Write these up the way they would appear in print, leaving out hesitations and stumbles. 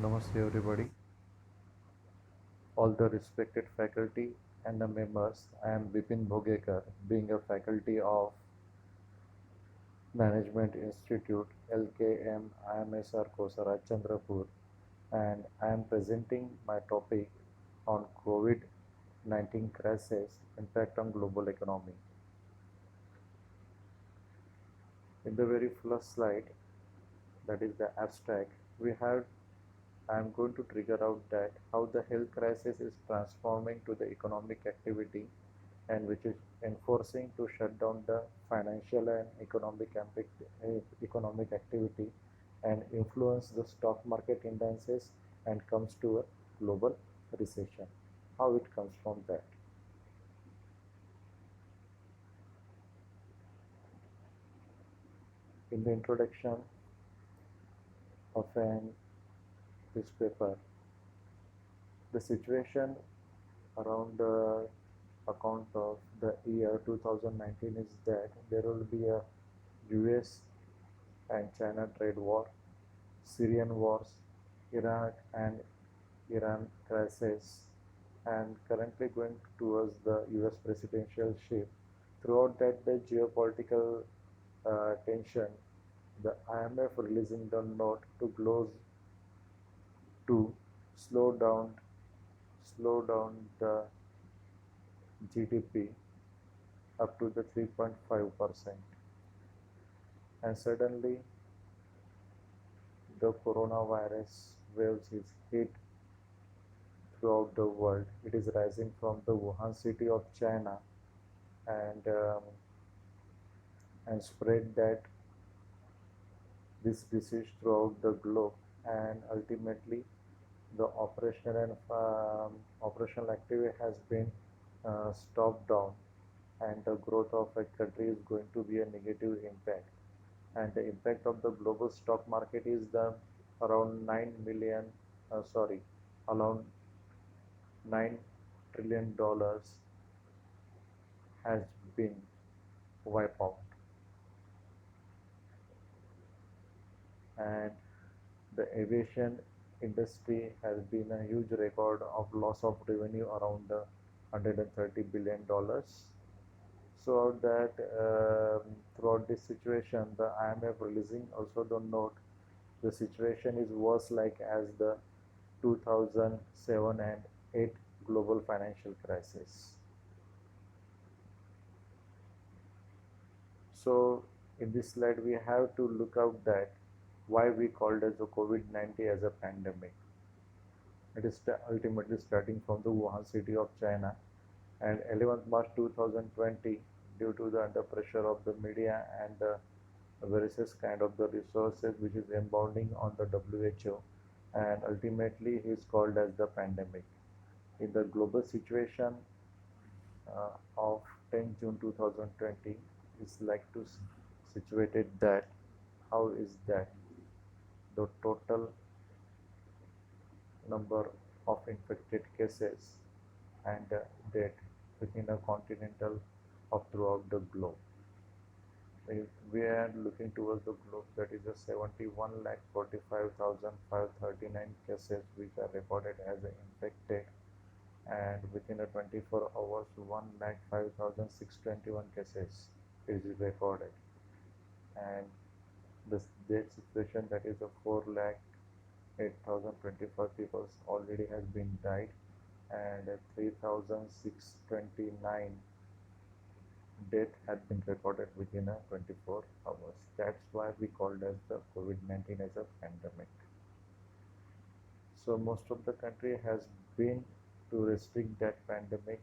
Namaste everybody, all the respected faculty and the members. I am Vipin Bhogekar, being a faculty of Management Institute LKM IMSR Kosara Chandrapur, and I am presenting my topic on Covid-19 crisis impact on global economy. In the very first slide, that is the abstract, we have I am going to trigger out that how the health crisis is transforming to the economic activity and which is enforcing to shut down the financial and economic activity and influence the stock market indices and comes to a global recession. How it comes from that. In the introduction of an newspaper, the situation around the account of the year 2019 is that there will be a US and China trade war, Syrian wars, Iraq and Iran crisis, and currently going towards the US presidential shift. Throughout that, the geopolitical tension, the IMF releasing the note to close to slow down slow down the GDP up to the 3.5%. And suddenly the coronavirus waves is hit throughout the world. It is rising from the Wuhan city of China and spread that this disease throughout the globe, and ultimately the operational activity has been stopped down, and the growth of a country is going to be a negative impact. And the impact of the global stock market is the around 9 million, sorry, around $9 trillion has been wiped out, and the aviation industry has been a huge record of loss of revenue around $130 billion. So that throughout this situation, the IMF releasing also the note, the situation is worse like as the 2007 and 8 global financial crisis. So in this slide we have to look out that why we called as the COVID-19 as a pandemic. It is ultimately starting from the Wuhan city of China, and 11th March 2020, due to the under pressure of the media and the various kind of the resources which is embounding on the WHO, and ultimately is called as the pandemic. In the global situation of 10 June 2020 is like to situated that how is that the total number of infected cases and death within a continental of throughout the globe. If we are looking towards the globe, that is a 71,45,539 cases which are recorded as infected, and within a 24 hours 1,05,621 cases is recorded, and this death situation, that is a 4,08,025 people already has been died, and 3,629 death had been recorded within a 24 hours. That's why we called as the COVID-19 as a pandemic. So most of the country has been to restrict that pandemic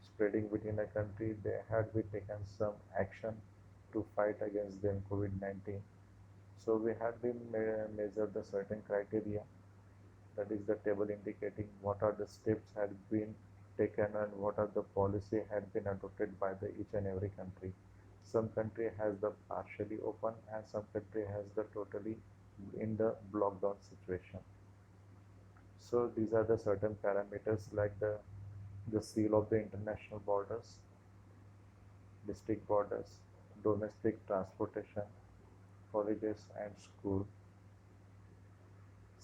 spreading within a country. There had been taken some action to fight against them COVID-19. So we have been measured the certain criteria, that is the table indicating what are the steps had been taken and what are the policy had been adopted by the each and every country. Some country has the partially open and some country has the totally in the lockdown situation. So these are the certain parameters like the seal of the international borders, district borders, domestic transportation, colleges and school,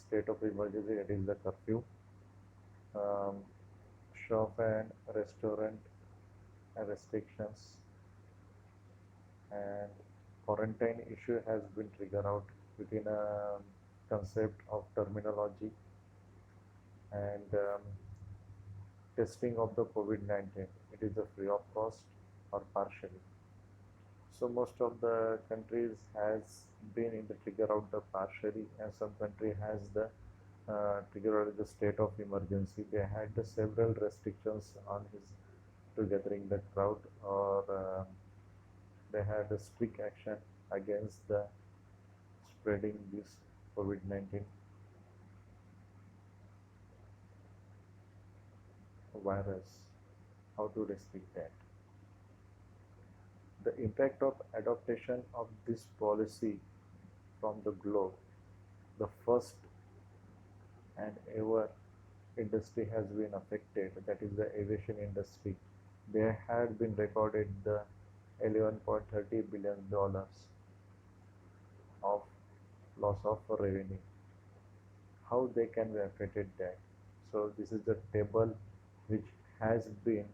state of emergency, it is the curfew. Um, Shop and restaurant restrictions, and quarantine issue has been triggered out within a concept of terminology, and testing of the COVID-19. It is a free of cost or partially. So most of the countries has been in the trigger out the partially, and some country has the trigger out the state of emergency. They had the several restrictions on his to gathering the crowd, or they had a strict action against the spreading this COVID-19 virus. How to restrict that? The impact of adoption of this policy from the globe, the first and ever industry has been affected, that is the aviation industry. There had been recorded the $11.30 billion of loss of revenue. How they can be affected that? So this is the table which has been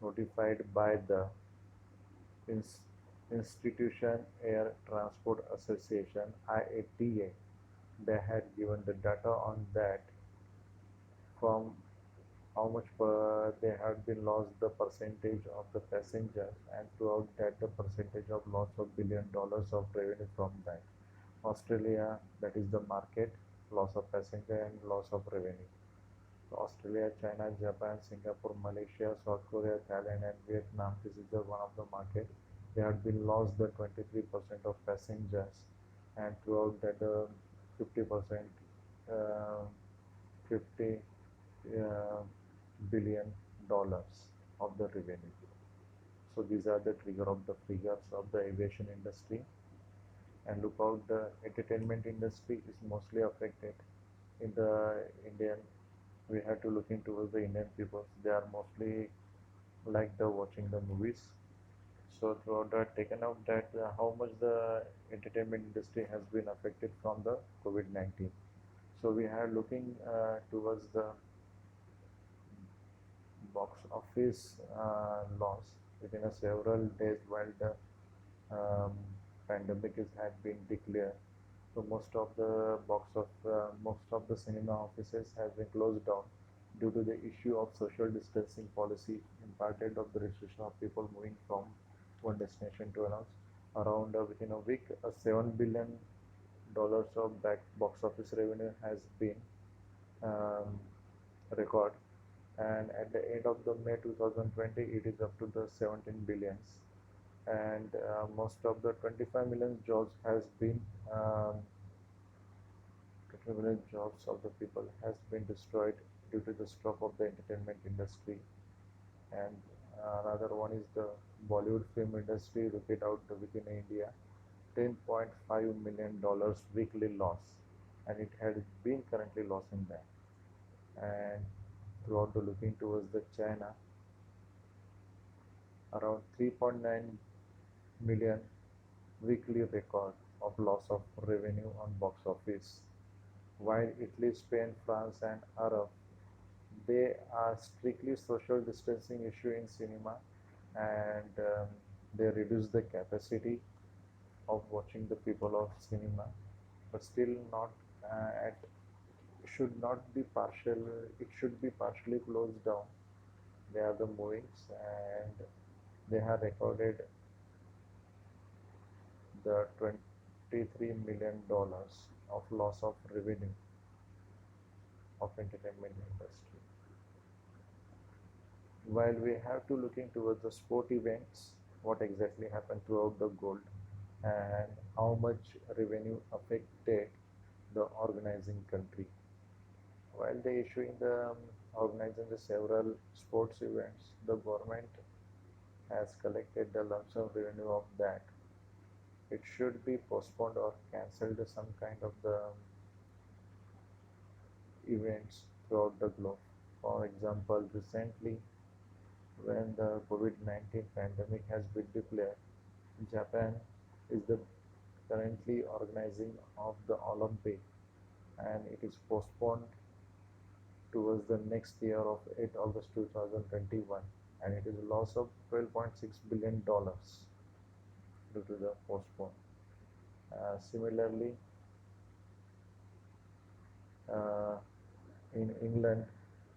notified by the Institution Air Transport Association IATA. They had given the data on that, from how much they have been lost the percentage of the passengers, and throughout that the percentage of loss of $1 billion of revenue from that. Australia, that is the market, loss of passenger and loss of revenue. So Australia, China, Japan, Singapore, Malaysia, South Korea, Thailand and Vietnam, this is the one of the market. They had been lost the 23% of passengers, and throughout that 50% 50 uh, billion dollars of the revenue. So these are the trigger of the figures of the aviation industry. And look out, the entertainment industry is mostly affected in the Indian. We have to look into the Indian people. They are mostly like the watching the movies. So throughout that, taken out that how much the entertainment industry has been affected from the COVID-19. So we are looking towards the box office loss within a several days while the um, pandemic is had been declared. So most of the cinema offices has been closed down due to the issue of social distancing policy imparted of the restriction of people moving from one destination to another. Around within a week, a $7 billion of back box office revenue has been um, record, and at the end of the May 2020 it is up to the 17 billions, and most of the 25 million jobs has been 20 million jobs of the people has been destroyed due to the stop of the entertainment industry. And another one is the Bollywood film industry located out within India, $10.5 million weekly loss, and it had been currently losing that. And throughout the looking towards the China, around 3.9 million weekly record of loss of revenue on box office, while Italy, Spain, France and Arab, they are strictly social distancing issue in cinema, and they reduce the capacity of watching the people of cinema, but still not at should not be partial, it should be partially closed down. They are the movies, and they have recorded the $23 million of loss of revenue of entertainment industry. While we have to looking towards the sport events, what exactly happened throughout the gold, and how much revenue affected the organizing country. While they issuing the organizing the several sports events, the government has collected the lump sum revenue of that. It should be postponed or cancelled some kind of the events throughout the globe. For example, recently when the COVID-19 pandemic has been declared, Japan is the currently organizing of the Olympic, and it is postponed towards the next year of 8 August 2021, and it is a loss of $12.6 billion due to the postpone. Similarly, uh, in England,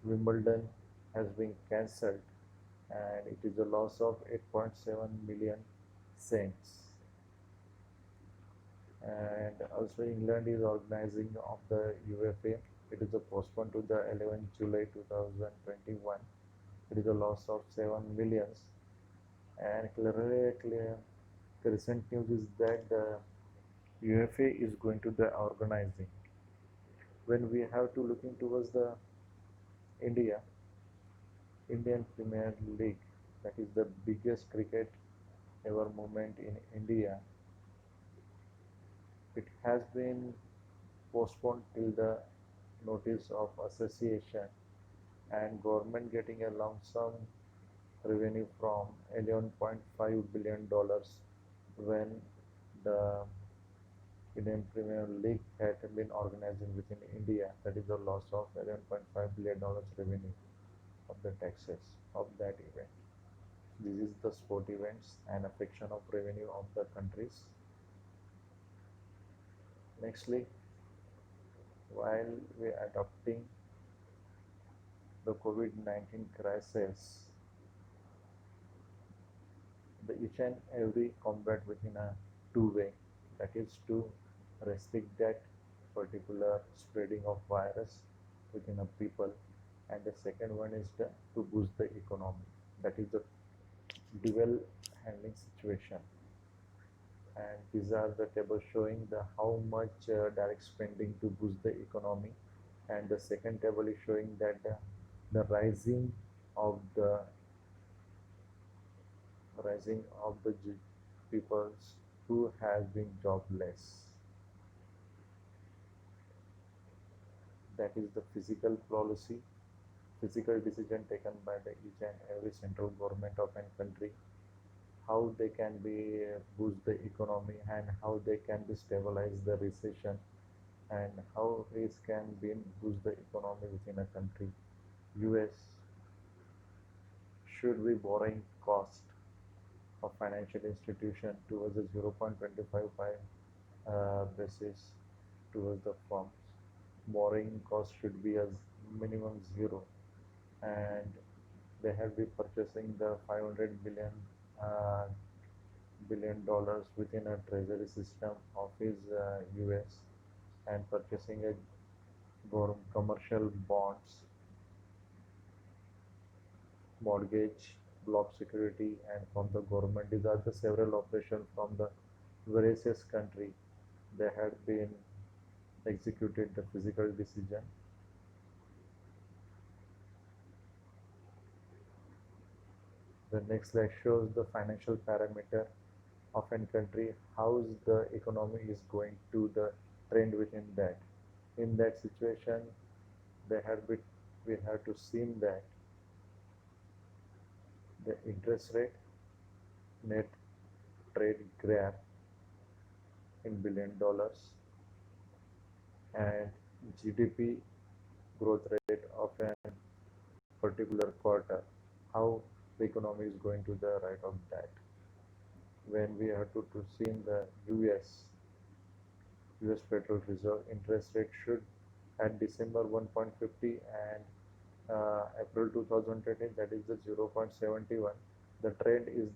Wimbledon has been cancelled, and it is a loss of 8.7 million cents. And also England is organizing of the UFA. It is postponed to the 11th July 2021. It is a loss of 7 millions. And the recent news is that the UFA is going to the organizing. When we have to looking towards the India, Indian Premier League, that is the biggest cricket ever movement in India, it has been postponed till the notice of association, and government getting a lump sum revenue from $11.5 billion when the Indian Premier League had been organizing within India. That is a loss of $11.5 billion revenue of the taxes of that event. This is the sport events and affection of revenue of the countries. Nextly, while we are adopting the COVID-19 crisis, the each and every combat within a two-way, that is to restrict that particular spreading of virus within a people, and the second one is to boost the economy. That is the dual handling situation, and these are the tables showing the how much direct spending to boost the economy, and the second table is showing that the of the rising of the peoples who have been jobless. That is the physical policy, physical decision taken by the each and every central government of a country, how they can be boost the economy, and how they can be stabilize the recession, and how it can be boost the economy within a country. US should be borrowing cost of financial institution towards a 0.255 basis towards the firms. Borrowing cost should be as minimum zero, and they have been purchasing the 500 uh, billion dollars within a treasury system of his US, and purchasing a commercial bonds, mortgage, block security, and from the government. These are the several operations from the various country. They had been executed the physical decision. The next slide shows the financial parameter of a country, how the economy is going to the trend within that. In that situation, they had been, we have to see that the interest rate, net trade gap in billion dollars, and GDP growth rate of a particular quarter, how the economy is going to the right of that. When we have to see in the US Federal Reserve interest rate should at December 1.50 and April 2020, that is the 0.71. The trend is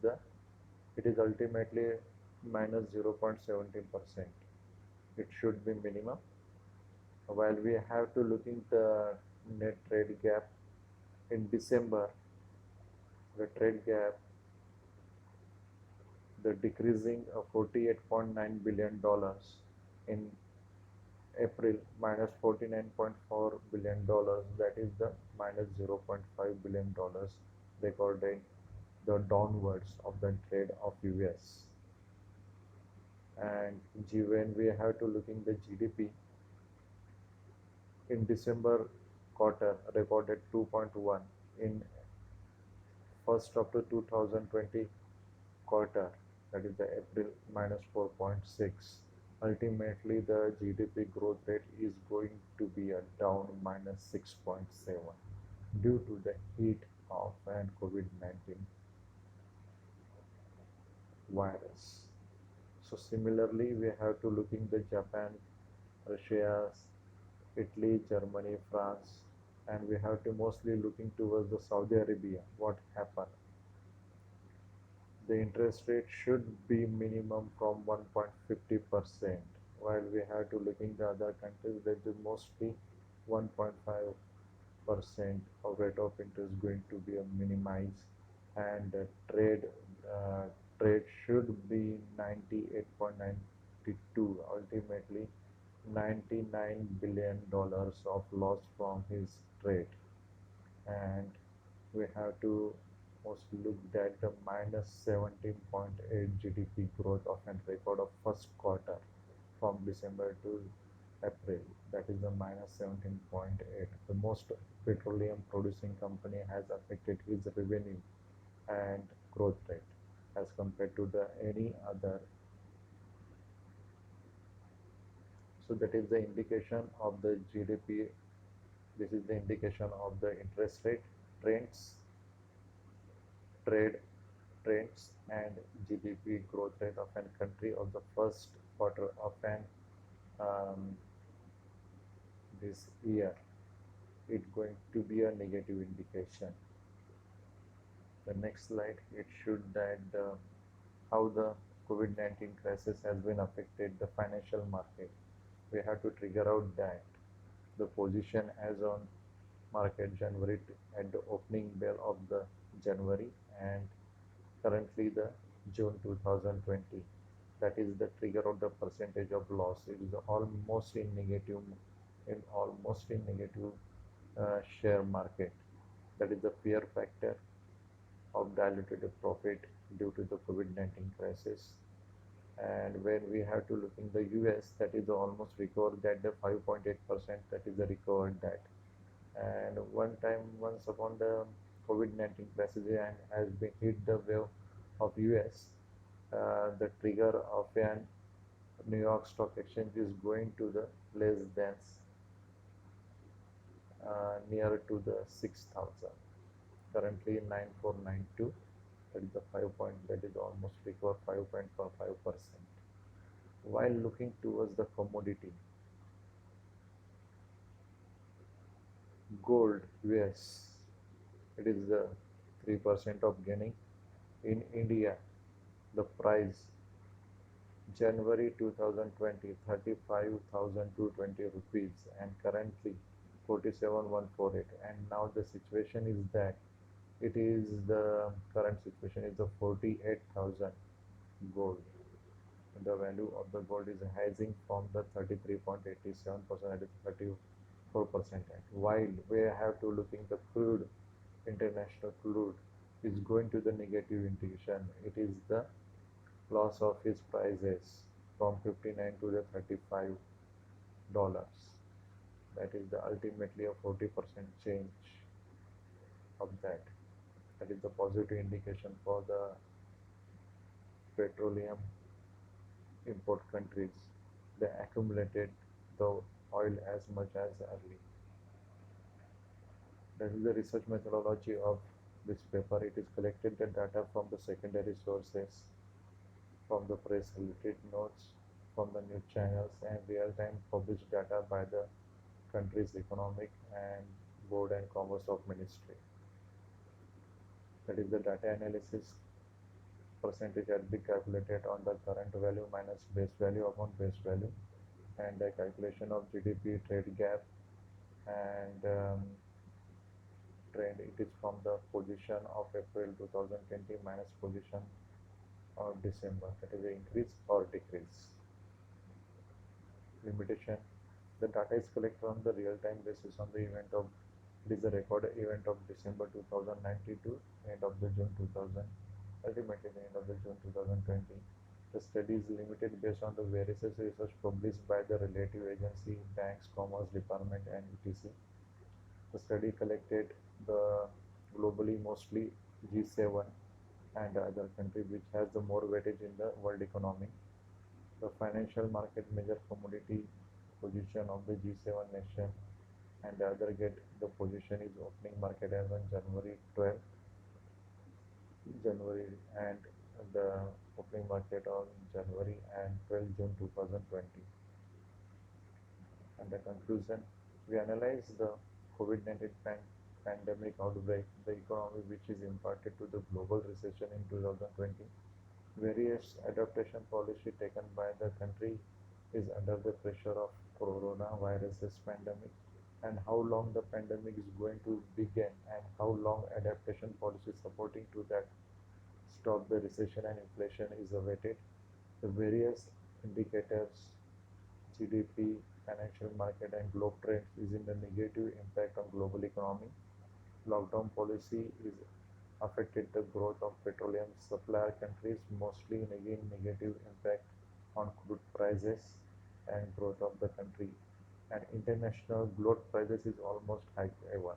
it is ultimately minus 0.17%. It should be minimum. While we have to look in the net trade gap in December, the trade gap, the decreasing of $48.9 billion, in April minus $49.4 billion, that is the minus $0.5 billion recorded the downwards of the trade of US. And when we have to look in the GDP, in December quarter recorded 2.1, in first of the 2020 quarter, that is the April minus 4.6, Ultimately, the GDP growth rate is going to be a down minus 6.7 due to the heat of an COVID-19 virus. So similarly, we have to look in the Japan, Russia, Italy, Germany, France, and we have to mostly looking towards the Saudi Arabia. What happened? The interest rate should be minimum from 1.50%, while we have to looking the other countries that is mostly 1.5% of rate of interest going to be a minimized, and uh, trade should be 98.92, ultimately $99 billion of loss from his trade. And we have to mostly look at the minus 17.8 GDP growth of a record of first quarter from December to April. That is the minus 17.8. The most petroleum producing company has affected his revenue and growth rate as compared to the any other. So that is the indication of the GDP. This is the indication of the interest rate trends, trade trends, and GDP growth rate of a country of the first quarter of an this year. It's going to be a negative indication. The next slide, it should that how the COVID-19 crisis has been affected the financial market. We have to figure out that the position as on market January at the opening bell of the January and currently the June 2020. That is the trigger of the percentage of loss. It is almost in negative share market. That is the fear factor of diluted profit due to the COVID-19 crisis. And when we have to look in the US, that is almost recovered that the 5.8%, that is the recovered that. And one time, once upon the COVID-19 crisis and has been hit the wave of US, the trigger of an New York Stock Exchange is going to the less than near to the 6,000. Currently 9492. That is the 5 point. That is almost recover 5.45%. While looking towards the commodity, gold US, it is the 3% of gaining. In India, the price January 2020 35,220 rupees and currently 47,148, and now the situation is that it is the current situation is the 48,000 gold. The value of the gold is rising from the 33.87% at 34%. While we have to looking the crude, international crude is going to the negative indication. It is the loss of its prices from 59 to the $35. That is the ultimately a 40% change of that. That is the positive indication for the petroleum import countries. They accumulated the oil as much as early. That is the research methodology of this paper. It is collected the data from the secondary sources, from the press related notes, from the news channels, and real-time published data by the country's economic and board and commerce of ministry. That is the data analysis percentage has been calculated on the current value minus base value upon base value, and the calculation of GDP trade gap and trend. It is from the position of April 2020 minus position of December. That is the increase or decrease. Limitation. The data is collected on the real-time basis on the event of it is the recorded event of December 2019 to end of the June 2000, ultimately the end of the June 2020. The study is limited based on the various research published by the relative agency, banks, commerce department, and etc. The study collected the globally mostly G7 and other country which has the more weightage in the world economy. The financial market measure commodity position of the G7 nation, and the other get the position is opening market as on January 12th, January and the opening market on January and 12 June 2020. And the conclusion, we analyze the COVID-19 pandemic outbreak, the economy which is impacted to the global recession in 2020. Various adaptation policy taken by the country is under the pressure of coronavirus pandemic, and how long the pandemic is going to begin, and how long adaptation policy supporting to that stop the recession and inflation is awaited. The various indicators, GDP, financial market and globe trends is in the negative impact on global economy. Lockdown policy is affected the growth of petroleum supplier countries, mostly again negative impact on crude prices and growth of the country. And international gold prices is almost high ever.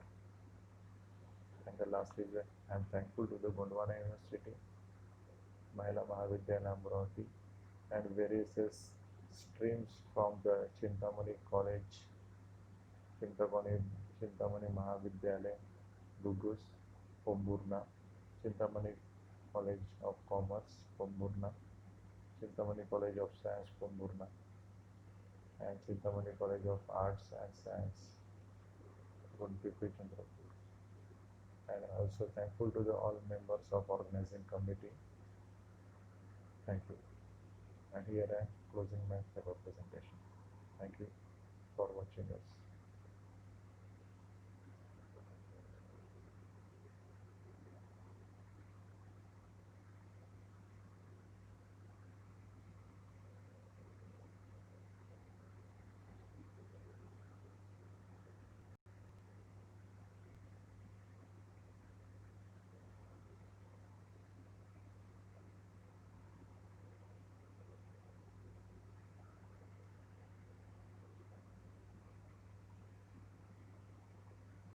And the last is that I am thankful to the Gondwana University, Mahila Mahavidyalaya Amravati, and various streams from the Chintamani College, Chintamani, Chintamani Mahavidyalaya, Gugus, Pomburna, Chintamani College of Commerce, Pomburna, Chintamani College of Science, Pomburna, and Chintamani College of Arts and Science, Gunpipi, Chandrapur. And also thankful to the all members of organizing committee. Thank you. And here I am closing my paper presentation. Thank you for watching us.